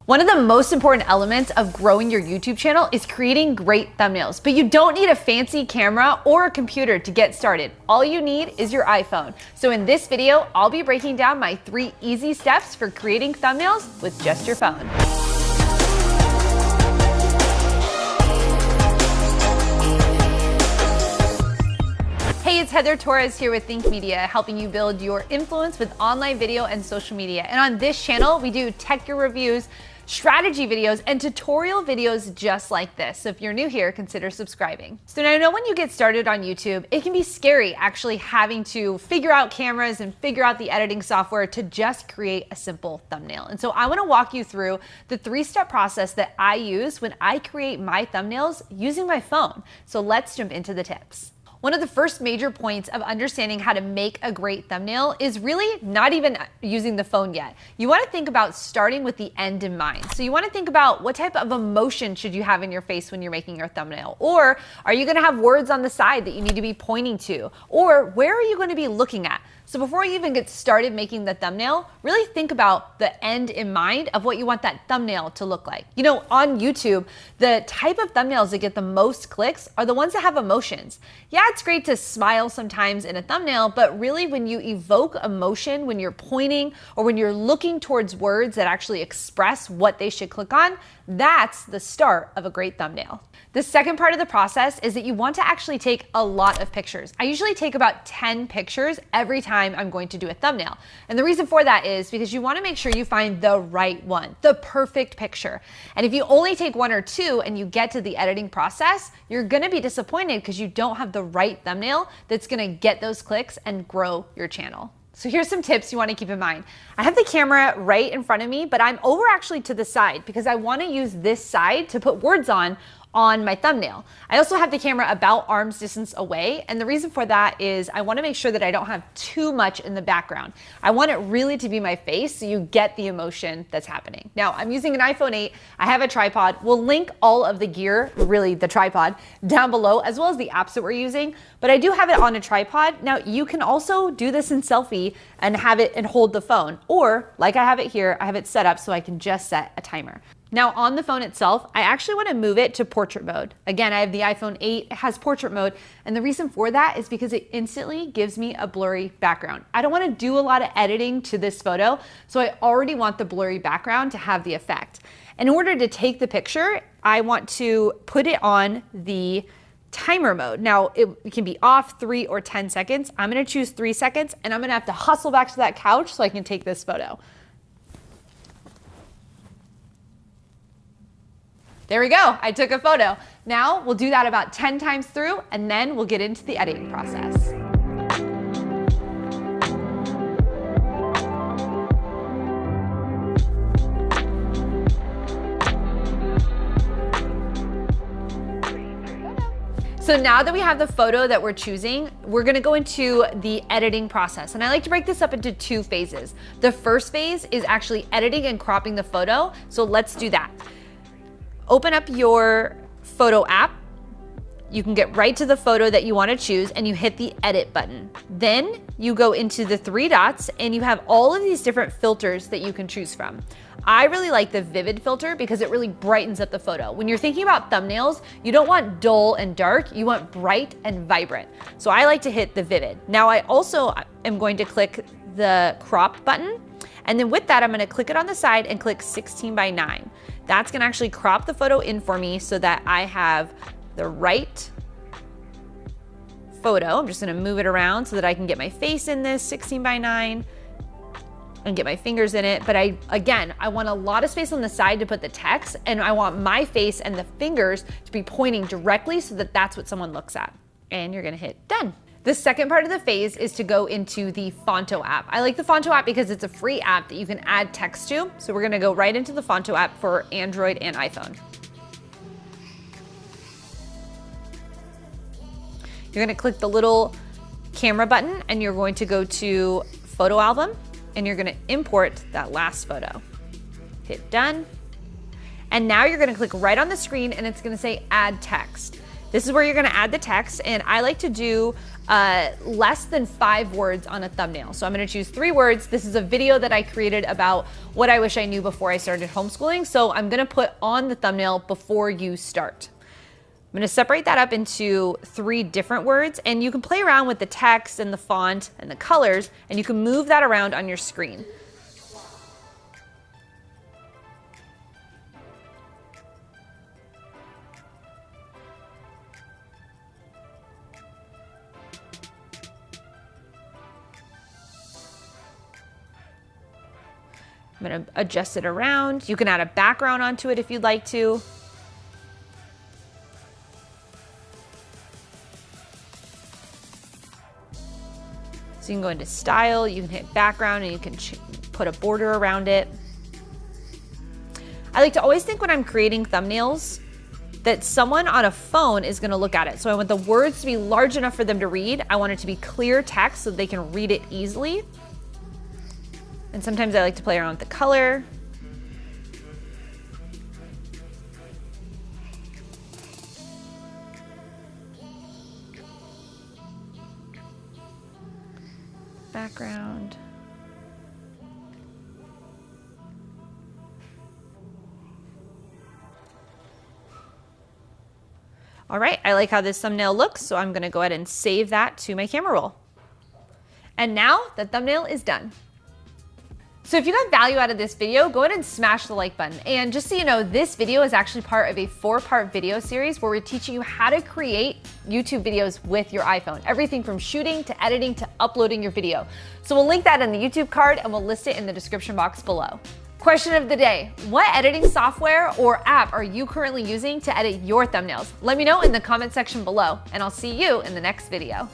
One of the most important elements of growing your YouTube channel is creating great thumbnails, but you don't need a fancy camera or a computer to get started. All you need is your iPhone. So in this video, I'll be breaking down my 3 easy steps for creating thumbnails with just your phone. Hey, it's Heather Torres here with Think Media, helping you build your influence with online video and social media. And on this channel, we do tech gear reviews, strategy videos, and tutorial videos just like this. So if you're new here, consider subscribing. So now I know when you get started on YouTube, it can be scary actually having to figure out cameras and figure out the editing software to just create a simple thumbnail. And so I want to walk you through the 3-step process that I use when I create my thumbnails using my phone. So let's jump into the tips. One of the first major points of understanding how to make a great thumbnail is really not even using the phone yet. You want to think about starting with the end in mind. So you want to think about what type of emotion should you have in your face when you're making your thumbnail? Or are you going to have words on the side that you need to be pointing to? Or where are you going to be looking at? So before you even get started making the thumbnail, really think about the end in mind of what you want that thumbnail to look like. You know, on YouTube, the type of thumbnails that get the most clicks are the ones that have emotions. Yeah, it's great to smile sometimes in a thumbnail, but really when you evoke emotion, when you're pointing or when you're looking towards words that actually express what they should click on, that's the start of a great thumbnail. The second part of the process is that you want to actually take a lot of pictures. I usually take about 10 pictures every time I'm going to do a thumbnail. And the reason for that is because you want to make sure you find the right one, the perfect picture. And if you only take 1 or 2 and you get to the editing process, you're going to be disappointed because you don't have the right thumbnail that's going to get those clicks and grow your channel. So here's some tips you want to keep in mind. I have the camera right in front of me, but I'm over actually to the side because I want to use this side to put words on my thumbnail. I also have the camera about arm's distance away, and the reason for that is I want to make sure that I don't have too much in the background. I want it really to be my face so you get the emotion that's happening. Now, I'm using an iPhone 8. I have a tripod. We'll link all of the gear, really the tripod, down below, as well as the apps that we're using, but I do have it on a tripod. Now, you can also do this in selfie and have it and hold the phone, or like I have it here, I have it set up so I can just set a timer. Now on the phone itself, I actually want to move it to portrait mode. Again, I have the iPhone 8, it has portrait mode, and the reason for that is because it instantly gives me a blurry background. I don't want to do a lot of editing to this photo, so I already want the blurry background to have the effect. In order to take the picture, I want to put it on the timer mode. Now it can be off 3 or 10 seconds. I'm going to choose 3 seconds, and I'm going to have to hustle back to that couch so I can take this photo. There we go, I took a photo. Now we'll do that about 10 times through, and then we'll get into the editing process. So now that we have the photo that we're choosing, we're gonna go into the editing process. And I like to break this up into 2 phases. The first phase is actually editing and cropping the photo, so let's do that. Open up your photo app. You can get right to the photo that you want to choose and you hit the edit button. Then you go into the 3 dots and you have all of these different filters that you can choose from. I really like the vivid filter because it really brightens up the photo. When you're thinking about thumbnails, you don't want dull and dark, you want bright and vibrant. So I like to hit the vivid. Now I also am going to click the crop button, and then with that, I'm gonna click it on the side and click 16:9. That's gonna actually crop the photo in for me so that I have the right photo. I'm just gonna move it around so that I can get my face in this 16:9 and get my fingers in it. But again, I want a lot of space on the side to put the text, and I want my face and the fingers to be pointing directly so that that's what someone looks at. And you're gonna hit done. The second part of the phase is to go into the Fonto app. I like the Fonto app because it's a free app that you can add text to. So we're gonna go right into the Fonto app for Android and iPhone. You're gonna click the little camera button and you're going to go to Photo Album and you're gonna import that last photo. Hit done. And now you're gonna click right on the screen and it's gonna say add text. This is where you're gonna add the text, and I like to do less than 5 words on a thumbnail. So I'm gonna choose 3 words. This is a video that I created about what I wish I knew before I started homeschooling. So I'm gonna put on the thumbnail before you start. I'm gonna separate that up into 3 different words, and you can play around with the text and the font and the colors, and you can move that around on your screen. I'm gonna adjust it around. You can add a background onto it if you'd like to. So you can go into style, you can hit background, and you can put a border around it. I like to always think when I'm creating thumbnails that someone on a phone is gonna look at it. So I want the words to be large enough for them to read. I want it to be clear text so they can read it easily. And sometimes I like to play around with the color. Background. All right, I like how this thumbnail looks, so I'm gonna go ahead and save that to my camera roll. And now the thumbnail is done. So if you got value out of this video, go ahead and smash the like button. And just so you know, this video is actually part of a 4-part video series where we're teaching you how to create YouTube videos with your iPhone. Everything from shooting to editing to uploading your video. So we'll link that in the YouTube card and we'll list it in the description box below. Question of the day: what editing software or app are you currently using to edit your thumbnails? Let me know in the comment section below, and I'll see you in the next video.